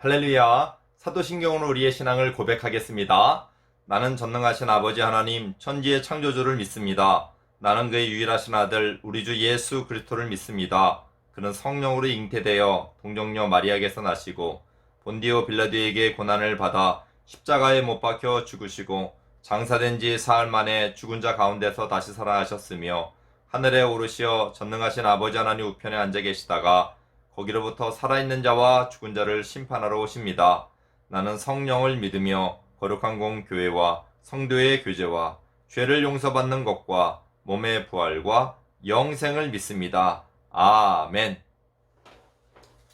할렐루야. 사도신경으로 우리의 신앙을 고백하겠습니다. 나는 전능하신 아버지 하나님, 천지의 창조주를 믿습니다. 나는 그의 유일하신 아들, 우리 주 예수 그리스도를 믿습니다. 그는 성령으로 잉태되어 동정녀 마리아에게서 나시고 본디오 빌라도에게 고난을 받아 십자가에 못 박혀 죽으시고 장사된 지 사흘 만에 죽은 자 가운데서 다시 살아나셨으며 하늘에 오르시어 전능하신 아버지 하나님 우편에 앉아 계시다가 거기로부터 살아있는 자와 죽은 자를 심판하러 오십니다. 나는 성령을 믿으며 거룩한 공교회와 성도의 교제와 죄를 용서받는 것과 몸의 부활과 영생을 믿습니다. 아멘.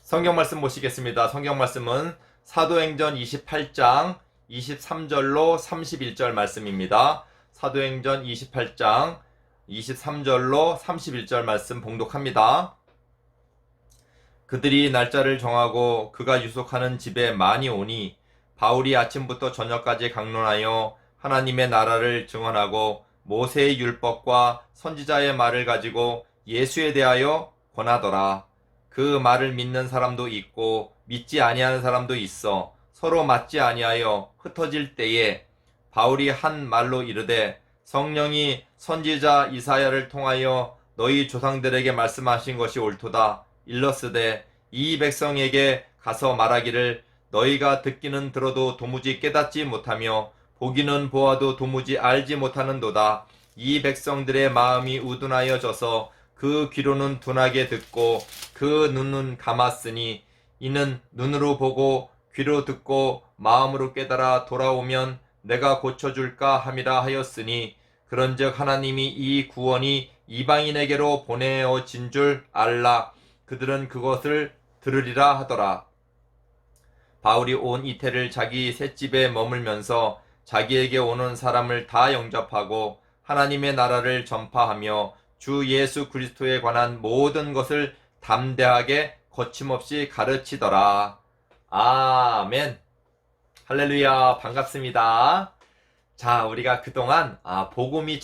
성경 말씀 보시겠습니다. 성경 말씀은 사도행전 28장 23절로 31절 말씀입니다. 사도행전 28장 23절로 31절 말씀 봉독합니다. 그들이 날짜를 정하고 그가 유속하는 집에 많이 오니 바울이 아침부터 저녁까지 강론하여 하나님의 나라를 증언하고 모세의 율법과 선지자의 말을 가지고 예수에 대하여 권하더라. 그 말을 믿는 사람도 있고 믿지 아니하는 사람도 있어 서로 맞지 아니하여 흩어질 때에 바울이 한 말로 이르되 성령이 선지자 이사야를 통하여 너희 조상들에게 말씀하신 것이 옳도다. 일러스되 이 백성에게 가서 말하기를 너희가 듣기는 들어도 도무지 깨닫지 못하며 보기는 보아도 도무지 알지 못하는도다. 이 백성들의 마음이 우둔하여져서 그 귀로는 둔하게 듣고 그 눈은 감았으니 이는 눈으로 보고 귀로 듣고 마음으로 깨달아 돌아오면 내가 고쳐줄까 함이라 하였으니 그런즉 하나님이 이 구원이 이방인에게로 보내어진 줄 알라. 그들은 그것을 들으리라 하더라. 바울이 온 이태를 자기 셋집에 머물면서 자기에게 오는 사람을 다 영접하고 하나님의 나라를 전파하며 주 예수 그리스도에 관한 모든 것을 담대하게 거침없이 가르치더라. 아멘. 할렐루야. 반갑습니다. 자, 우리가 그동안 복음이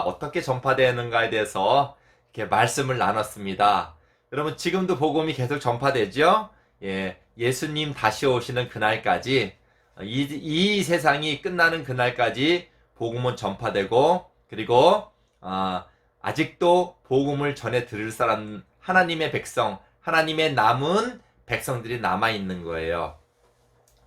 어떻게 전파되는가에 대해서 이렇게 말씀을 나눴습니다. 여러분, 지금도 복음이 계속 전파되죠? 예수님 다시 오시는 그날까지, 이 세상이 끝나는 그날까지 복음은 전파되고, 그리고 아직도 복음을 전해 들을 사람, 하나님의 백성, 하나님의 남은 백성들이 남아 있는 거예요.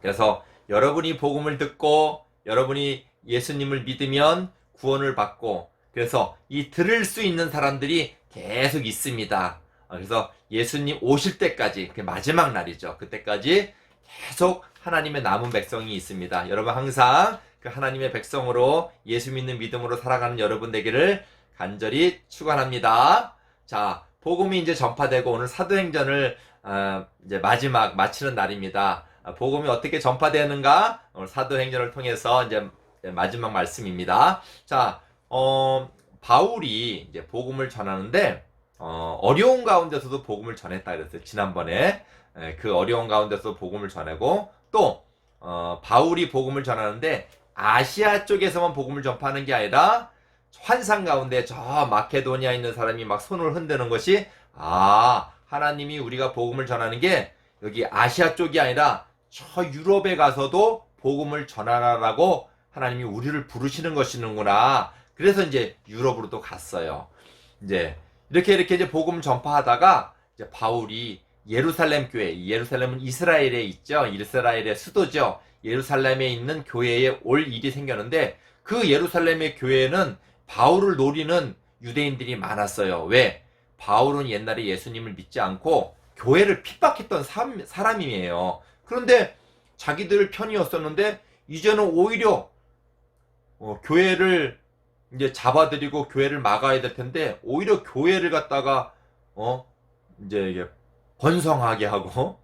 그래서 여러분이 복음을 듣고 여러분이 예수님을 믿으면 구원을 받고, 그래서 이 들을 수 있는 사람들이 계속 있습니다. 그래서 예수님 오실 때까지, 그 마지막 날이죠. 그때까지 계속 하나님의 남은 백성이 있습니다. 여러분 항상 그 하나님의 백성으로 예수 믿는 믿음으로 살아가는 여러분 되기를 간절히 축원합니다. 자, 복음이 이제 전파되고 오늘 사도행전을 이제 마치는 날입니다. 복음이 어떻게 전파되는가? 오늘 사도행전을 통해서 이제 마지막 말씀입니다. 자, 바울이 이제 복음을 전하는데 어려운 가운데서도 복음을 전했다 그랬어요. 지난번에 그 어려운 가운데서 복음을 전하고 또 바울이 복음을 전하는데 아시아 쪽에서만 복음을 전파하는 게 아니라 환상 가운데 저 마케도니아에 있는 사람이 막 손을 흔드는 것이 하나님이 우리가 복음을 전하는 게 여기 아시아 쪽이 아니라 저 유럽에 가서도 복음을 전하라고 하나님이 우리를 부르시는 것이는구나. 그래서 이제 유럽으로 또 갔어요. 이제 이렇게 이제 복음을 전파하다가 이제 바울이 예루살렘 교회, 예루살렘은 이스라엘에 있죠. 이스라엘의 수도죠. 예루살렘에 있는 교회에 올 일이 생겼는데 그 예루살렘의 교회는 바울을 노리는 유대인들이 많았어요. 왜? 바울은 옛날에 예수님을 믿지 않고 교회를 핍박했던 사람이에요. 그런데 자기들 편이었었는데 이제는 오히려 교회를 이제 잡아들이고 교회를 막아야 될 텐데 오히려 교회를 갖다가 이제 이게 번성하게 하고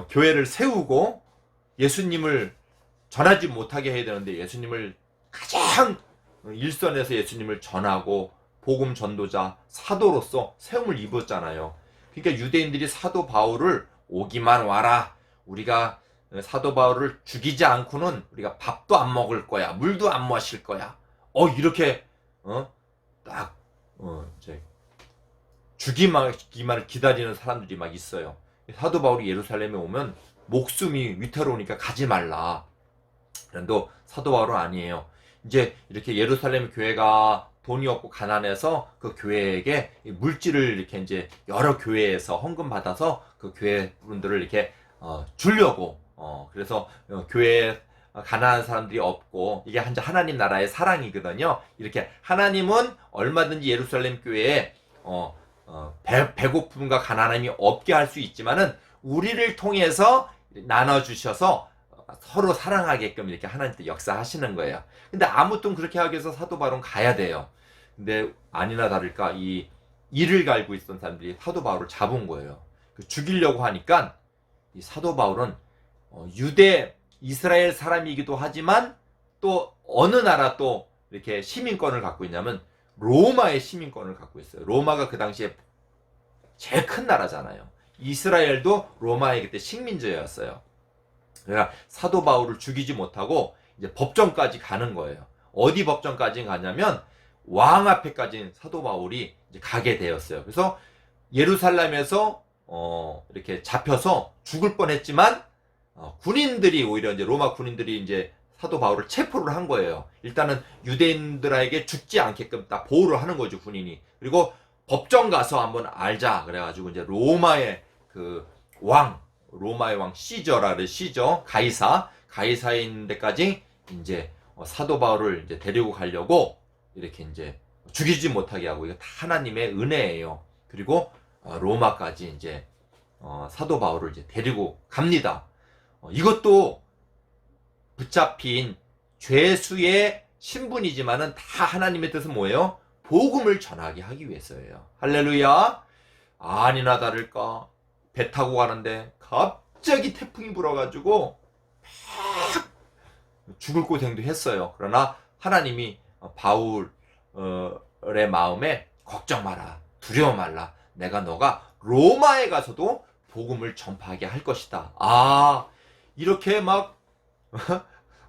교회를 세우고 예수님을 전하지 못하게 해야 되는데 예수님을 가장 일선에서 예수님을 전하고 복음 전도자 사도로서 세움을 입었잖아요. 그러니까 유대인들이 사도 바울을 오기만 와라. 우리가 사도 바울을 죽이지 않고는 우리가 밥도 안 먹을 거야. 물도 안 마실 거야. 이렇게 이제 죽이기만을 기다리는 사람들이 막 있어요. 사도 바울이 예루살렘에 오면 목숨이 위태로우니까 가지 말라. 그런데 사도 바울은 아니에요. 이제 이렇게 예루살렘 교회가 돈이 없고 가난해서 그 교회에게 물질을 이렇게 이제 여러 교회에서 헌금 받아서 그 교회 분들을 이렇게 주려고 그래서 교회에 가난한 사람들이 없고 이게 하나님 나라의 사랑이거든요. 이렇게 하나님은 얼마든지 예루살렘 교회에 배고픔과 가난함이 없게 할 수 있지만은 우리를 통해서 나눠주셔서 서로 사랑하게끔 이렇게 하나님께 역사하시는 거예요. 근데 아무튼 그렇게 하기 위해서 사도 바울은 가야 돼요. 근데 아니나 다를까 이 이를 갈고 있던 사람들이 사도 바울을 잡은 거예요. 죽이려고 하니까 이 사도 바울은 유대 이스라엘 사람이기도 하지만 또 어느 나라 또 이렇게 시민권을 갖고 있냐면 로마의 시민권을 갖고 있어요. 로마가 그 당시에 제일 큰 나라잖아요. 이스라엘도 로마의 그때 식민지였어요. 그러니까 사도 바울을 죽이지 못하고 이제 법정까지 가는 거예요. 어디 법정까지 가냐면 왕 앞에까지 사도 바울이 이제 가게 되었어요. 그래서 예루살렘에서 이렇게 잡혀서 죽을 뻔했지만 군인들이 오히려 이제 로마 군인들이 이제 사도 바울을 체포를 한 거예요. 일단은 유대인들에게 죽지 않게끔 딱 보호를 하는 거죠, 군인이. 그리고 법정 가서 한번 알자 그래가지고 이제 로마의 왕 시저라 그래. 시저 가이사에 있는 데까지 이제 사도 바울을 이제 데리고 가려고 이렇게 이제 죽이지 못하게 하고 이거 다 하나님의 은혜예요. 그리고 로마까지 이제 사도 바울을 이제 데리고 갑니다. 이것도 붙잡힌 죄수의 신분이지만은 다 하나님의 뜻은 뭐예요? 복음을 전하게 하기 위해서예요. 할렐루야. 아니나 다를까 배 타고 가는데 갑자기 태풍이 불어가지고 죽을 고생도 했어요. 그러나 하나님이 바울의 마음에 걱정 마라, 두려워 말라. 내가 너가 로마에 가서도 복음을 전파하게 할 것이다. 이렇게 막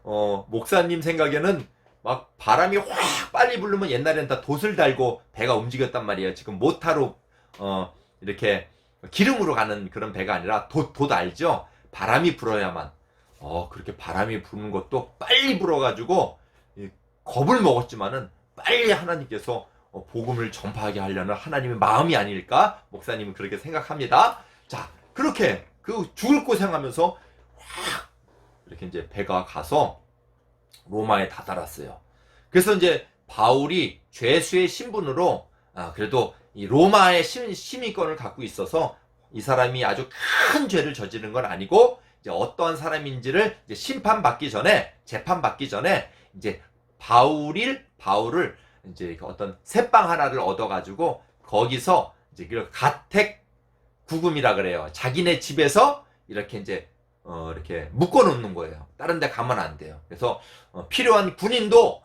목사님 생각에는 막 바람이 확 빨리 부르면 옛날에는 다 돛을 달고 배가 움직였단 말이에요. 지금 모타로 이렇게 기름으로 가는 그런 배가 아니라 돛 알죠? 바람이 불어야만 그렇게 바람이 부는 것도 빨리 불어가지고 겁을 먹었지만은 빨리 하나님께서 복음을 전파하게 하려는 하나님의 마음이 아닐까? 목사님은 그렇게 생각합니다. 자, 그렇게 죽을 고생하면서 확 이렇게 이제 배가 가서 로마에 다다랐어요. 그래서 이제 바울이 죄수의 신분으로 그래도 이 로마의 시민권을 갖고 있어서 이 사람이 아주 큰 죄를 저지른 건 아니고 이제 어떠한 사람인지를 이제 재판받기 전에 이제 바울을 이제 어떤 새빵 하나를 얻어가지고 거기서 이제 가택 구금이라 그래요. 자기네 집에서 이렇게 이제 이렇게 묶어놓는 거예요. 다른 데 가면 안 돼요. 그래서 필요한 군인도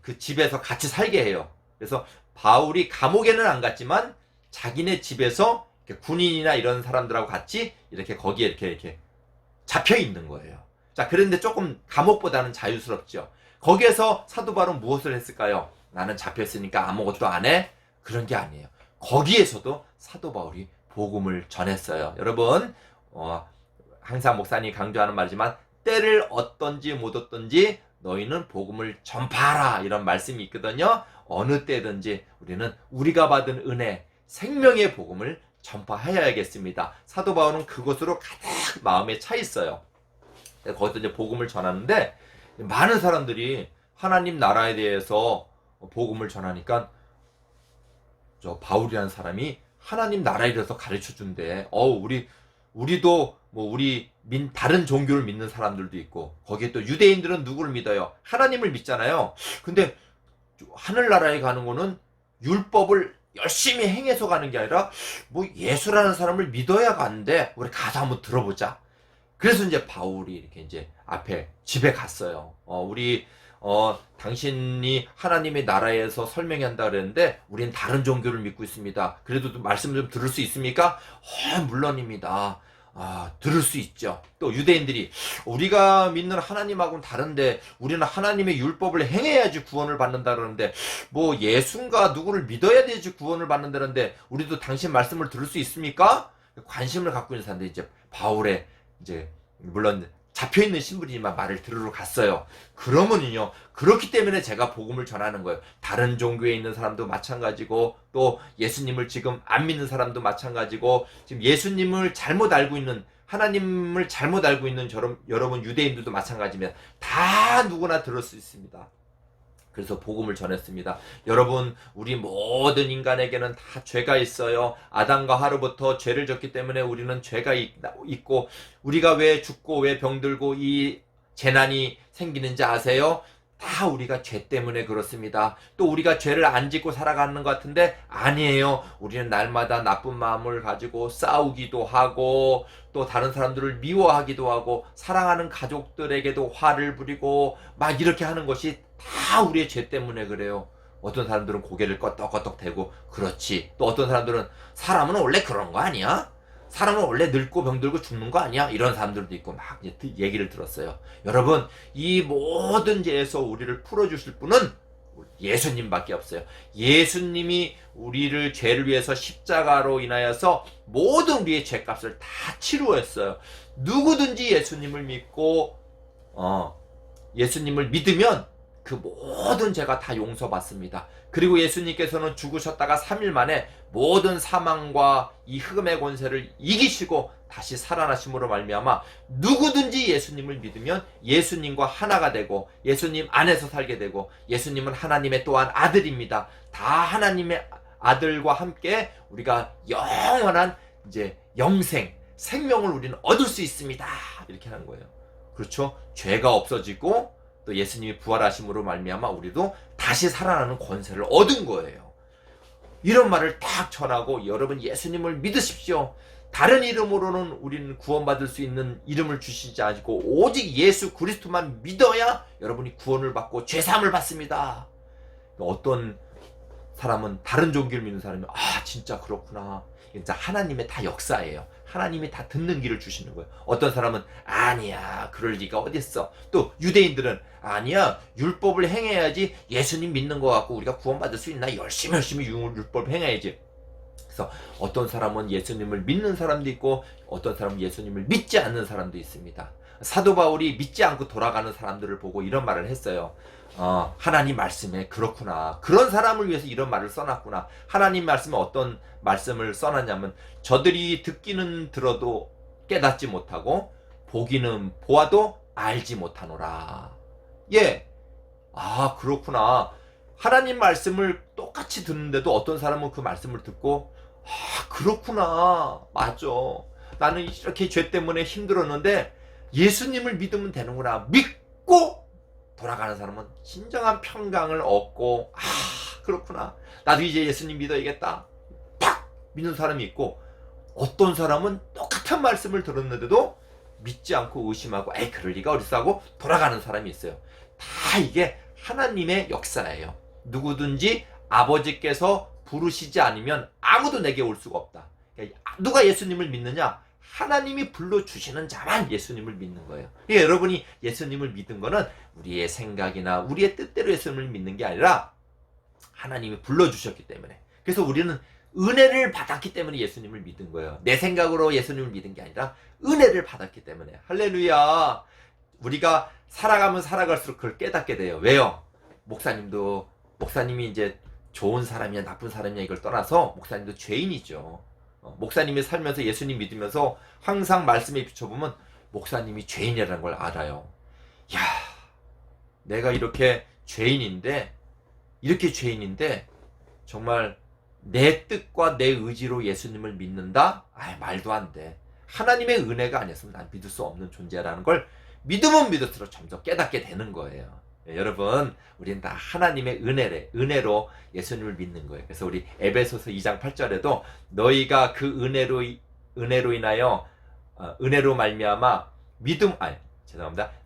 그 집에서 같이 살게 해요. 그래서 바울이 감옥에는 안 갔지만 자기네 집에서 군인이나 이런 사람들하고 같이 이렇게 거기에 이렇게 잡혀 있는 거예요. 자, 그런데 조금 감옥보다는 자유스럽죠. 거기에서 사도 바울은 무엇을 했을까요? 나는 잡혔으니까 아무것도 안 해? 그런 게 아니에요. 거기에서도 사도 바울이 복음을 전했어요. 여러분, 항상 목사님이 강조하는 말이지만 때를 얻든지 못 얻든지 너희는 복음을 전파하라 이런 말씀이 있거든요. 어느 때든지 우리는 우리가 받은 은혜, 생명의 복음을 전파해야겠습니다. 사도 바울은 그것으로 가득 마음에 차 있어요. 거기서 이제 복음을 전하는데 많은 사람들이 하나님 나라에 대해서 복음을 전하니까 저 바울이라는 사람이 하나님 나라에 대해서 가르쳐 준대. 우리도 우리 다른 종교를 믿는 사람들도 있고 거기에 또 유대인들은 누구를 믿어요? 하나님을 믿잖아요. 근데 하늘나라에 가는 거는 율법을 열심히 행해서 가는 게 아니라 예수라는 사람을 믿어야 가는데 우리 가서 한번 들어보자. 그래서 이제 바울이 이렇게 이제 앞에 집에 갔어요. 당신이 하나님의 나라에서 설명이 한다 그랬는데 우리는 다른 종교를 믿고 있습니다. 그래도 말씀 좀 들을 수 있습니까? 물론입니다. 들을 수 있죠. 또 유대인들이 우리가 믿는 하나님하고는 다른데 우리는 하나님의 율법을 행해야지 구원을 받는다 그러는데 예수인가 누구를 믿어야 되지 구원을 받는다는데 우리도 당신 말씀을 들을 수 있습니까? 관심을 갖고 있는 사람들이 이제 바울의 이제 물론 잡혀있는 신분이지만 말을 들으러 갔어요. 그러면요, 그렇기 때문에 제가 복음을 전하는 거예요. 다른 종교에 있는 사람도 마찬가지고, 또 예수님을 지금 안 믿는 사람도 마찬가지고, 지금 예수님을 잘못 알고 있는, 하나님을 잘못 알고 있는 여러분 유대인들도 마찬가지입니다. 다 누구나 들을 수 있습니다. 그래서 복음을 전했습니다. 여러분, 우리 모든 인간에게는 다 죄가 있어요. 아담과 하루부터 죄를 졌기 때문에 우리는 죄가 있고, 우리가 왜 죽고 왜 병들고 이 재난이 생기는지 아세요? 다 우리가 죄 때문에 그렇습니다. 또 우리가 죄를 안 짓고 살아가는 것 같은데 아니에요. 우리는 날마다 나쁜 마음을 가지고 싸우기도 하고, 또 다른 사람들을 미워하기도 하고, 사랑하는 가족들에게도 화를 부리고 막 이렇게 하는 것이 다 우리의 죄 때문에 그래요. 어떤 사람들은 고개를 껐덕껐덕 대고 그렇지. 또 어떤 사람들은 사람은 원래 그런 거 아니야? 사람은 원래 늙고 병들고 죽는 거 아니야? 이런 사람들도 있고 막 얘기를 들었어요. 여러분, 이 모든 죄에서 우리를 풀어주실 분은 예수님밖에 없어요. 예수님이 우리를 죄를 위해서 십자가로 인하여서 모든 우리의 죄값을 다 치루했어요. 누구든지 예수님을 믿고 예수님을 믿으면 그 모든 죄가 다 용서받습니다. 그리고 예수님께서는 죽으셨다가 3일 만에 모든 사망과 이 흑암의 권세를 이기시고 다시 살아나심으로 말미암아 누구든지 예수님을 믿으면 예수님과 하나가 되고 예수님 안에서 살게 되고, 예수님은 하나님의 또한 아들입니다. 다 하나님의 아들과 함께 우리가 영원한 이제 영생, 생명을 우리는 얻을 수 있습니다. 이렇게 하는 거예요. 그렇죠? 죄가 없어지고 또 예수님이 부활하심으로 말미암아 우리도 다시 살아나는 권세를 얻은 거예요. 이런 말을 딱 전하고, 여러분 예수님을 믿으십시오. 다른 이름으로는 우리는 구원받을 수 있는 이름을 주시지 않고 오직 예수 그리스도만 믿어야 여러분이 구원을 받고 죄사함을 받습니다. 어떤 사람은, 다른 종교를 믿는 사람이 진짜 그렇구나, 진짜 하나님의 다 역사예요. 하나님이 다 듣는 길을 주시는 거예요. 어떤 사람은 아니야, 그럴 리가 어딨어. 또 유대인들은 아니야, 율법을 행해야지 예수님 믿는 거 같고 우리가 구원받을 수 있나, 열심히 율법을 행해야지. 그래서 어떤 사람은 예수님을 믿는 사람도 있고 어떤 사람은 예수님을 믿지 않는 사람도 있습니다. 사도 바울이 믿지 않고 돌아가는 사람들을 보고 이런 말을 했어요. 하나님 말씀에 그렇구나, 그런 사람을 위해서 이런 말을 써놨구나. 하나님 말씀에 어떤 말씀을 써놨냐면, 저들이 듣기는 들어도 깨닫지 못하고 보기는 보아도 알지 못하노라. 예, 그렇구나. 하나님 말씀을 똑같이 듣는데도 어떤 사람은 그 말씀을 듣고 그렇구나, 맞아, 나는 이렇게 죄 때문에 힘들었는데 예수님을 믿으면 되는구나, 믿고 돌아가는 사람은 진정한 평강을 얻고 그렇구나, 나도 이제 예수님 믿어야겠다, 팍 믿는 사람이 있고, 어떤 사람은 똑같은 말씀을 들었는데도 믿지 않고 의심하고 그럴 리가 어딨어 하고 돌아가는 사람이 있어요. 다 이게 하나님의 역사예요. 누구든지 아버지께서 부르시지 않으면 아무도 내게 올 수가 없다. 누가 예수님을 믿느냐? 하나님이 불러주시는 자만 예수님을 믿는 거예요. 여러분이 예수님을 믿은 거는 우리의 생각이나 우리의 뜻대로 예수님을 믿는 게 아니라 하나님이 불러주셨기 때문에. 그래서 우리는 은혜를 받았기 때문에 예수님을 믿은 거예요. 내 생각으로 예수님을 믿은 게 아니라 은혜를 받았기 때문에. 할렐루야. 우리가 살아가면 살아갈수록 그걸 깨닫게 돼요. 왜요? 목사님이 이제 좋은 사람이냐 나쁜 사람이냐 이걸 떠나서 목사님도 죄인이죠. 목사님이 살면서 예수님 믿으면서 항상 말씀에 비춰보면 목사님이 죄인이라는 걸 알아요. 야, 내가 이렇게 죄인인데 정말 내 뜻과 내 의지로 예수님을 믿는다? 말도 안 돼. 하나님의 은혜가 아니었으면 난 믿을 수 없는 존재라는 걸 믿으면 믿을수록 점점 깨닫게 되는 거예요. 여러분, 우리는 다 하나님의 은혜로 예수님을 믿는 거예요. 그래서 우리 에베소서 2장 8절에도 너희가 그 은혜로 인하여 은혜로 말미암아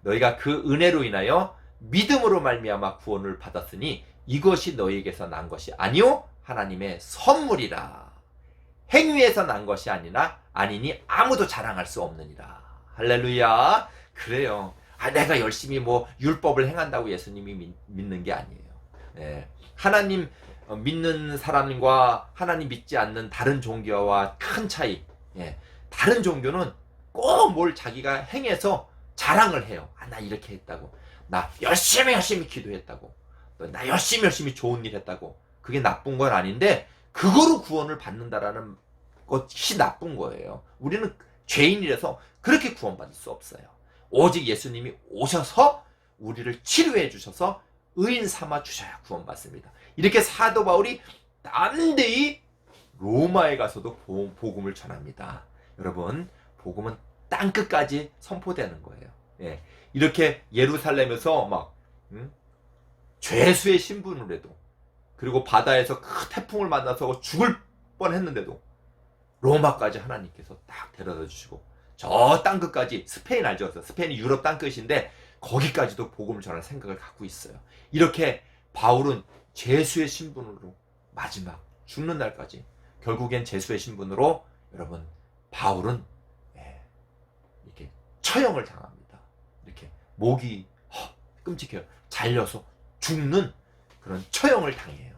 너희가 그 은혜로 인하여 믿음으로 말미암아 구원을 받았으니 이것이 너희에게서 난 것이 아니요 하나님의 선물이라. 행위에서 난 것이 아니니 아무도 자랑할 수 없느니라. 할렐루야. 그래요. 내가 열심히 율법을 행한다고 예수님이 믿는 게 아니에요. 하나님 믿는 사람과 하나님 믿지 않는 다른 종교와 큰 차이. 다른 종교는 꼭 뭘 자기가 행해서 자랑을 해요. 아, 나 이렇게 했다고. 나 열심히 기도했다고. 나 열심히 좋은 일 했다고. 그게 나쁜 건 아닌데 그거로 구원을 받는다라는 것이 나쁜 거예요. 우리는 죄인이라서 그렇게 구원받을 수 없어요. 오직 예수님이 오셔서 우리를 치료해 주셔서 의인 삼아 주셔야 구원받습니다. 이렇게 사도 바울이 담대히 로마에 가서도 복음을 전합니다. 여러분, 복음은 땅끝까지 선포되는 거예요. 예. 이렇게 예루살렘에서 막 죄수의 신분을 해도, 그리고 바다에서 큰 태풍을 만나서 죽을 뻔했는데도 로마까지 하나님께서 딱 데려다 주시고, 저 땅끝까지, 스페인 알죠? 스페인이 유럽 땅끝인데 거기까지도 복음을 전할 생각을 갖고 있어요. 이렇게 바울은 죄수의 신분으로 마지막 죽는 날까지, 결국엔 죄수의 신분으로, 여러분, 바울은 이렇게 처형을 당합니다. 이렇게 목이 끔찍해요. 잘려서 죽는 그런 처형을 당해요.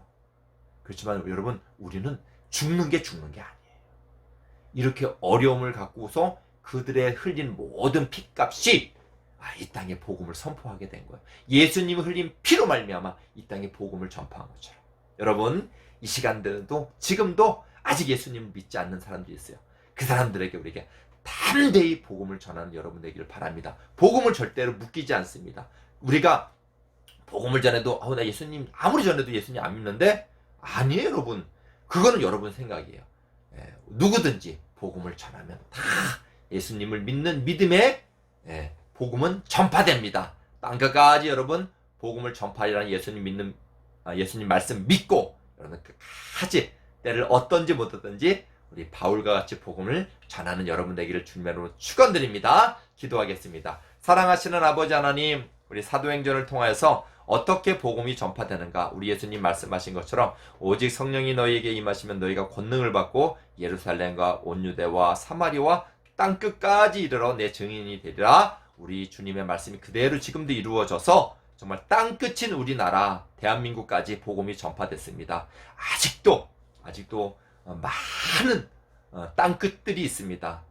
그렇지만 여러분, 우리는 죽는 게 아니에요. 이렇게 어려움을 갖고서 그들의 흘린 모든 피값이 이 땅에 복음을 선포하게 된 거예요. 예수님이 흘린 피로 말미암아 이 땅에 복음을 전파한 것처럼. 여러분, 이 시간대도 지금도 아직 예수님을 믿지 않는 사람들이 있어요. 그 사람들에게 우리가 담대히 복음을 전하는 여러분 되기를 바랍니다. 복음을 절대로 묶이지 않습니다. 우리가 복음을 전해도 나 예수님 아무리 전해도 예수님 안 믿는데, 아니에요. 여러분, 그거는 여러분 생각이에요. 누구든지 복음을 전하면 다 예수님을 믿는 믿음에 복음은 전파됩니다. 땅끝까지 여러분 복음을 전파하라는 예수님 말씀 믿고, 여러분 끝까지 때를 어떤지 못하든지 우리 바울과 같이 복음을 전하는 여러분 되기를 주님으로 축원드립니다. 기도하겠습니다. 사랑하시는 아버지 하나님, 우리 사도행전을 통하여서 어떻게 복음이 전파되는가, 우리 예수님 말씀하신 것처럼 오직 성령이 너희에게 임하시면 너희가 권능을 받고 예루살렘과 온 유대와 사마리와 땅끝까지 이르러 내 증인이 되리라. 우리 주님의 말씀이 그대로 지금도 이루어져서 정말 땅끝인 우리나라 대한민국까지 복음이 전파됐습니다. 아직도 많은 땅끝들이 있습니다.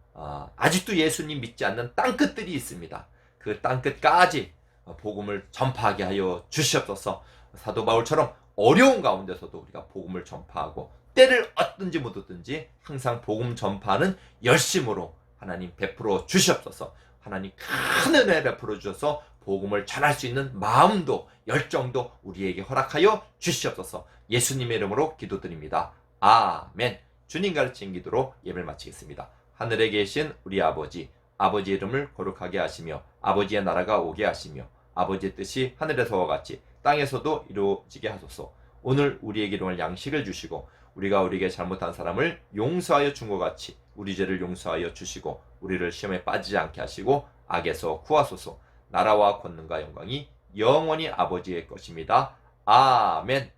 아직도 예수님 믿지 않는 땅끝들이 있습니다. 그 땅끝까지 복음을 전파하게 하여 주시옵소서. 사도 바울처럼 어려운 가운데서도 우리가 복음을 전파하고 때를 얻든지 못 얻든지 항상 복음 전파하는 열심으로 하나님 베풀어 주시옵소서. 하나님 큰 은혜 베풀어 주셔서 복음을 전할 수 있는 마음도 열정도 우리에게 허락하여 주시옵소서. 예수님의 이름으로 기도드립니다. 아멘. 주님 가르친 기도로 예배를 마치겠습니다. 하늘에 계신 우리 아버지, 아버지의 이름을 거룩하게 하시며 아버지의 나라가 오게 하시며 아버지의 뜻이 하늘에서와 같이 땅에서도 이루어지게 하소서. 오늘 우리에게 일용할 양식을 주시고 우리가 우리에게 잘못한 사람을 용서하여 준 것 같이 우리 죄를 용서하여 주시고 우리를 시험에 빠지지 않게 하시고 악에서 구하소서. 나라와 권능과 영광이 영원히 아버지의 것입니다. 아멘.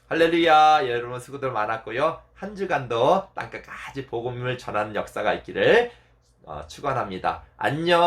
할렐루야. 여러분 수고들 많았고요. 한 주간도 땅끝까지 복음을 전하는 역사가 있기를 축원합니다. 안녕.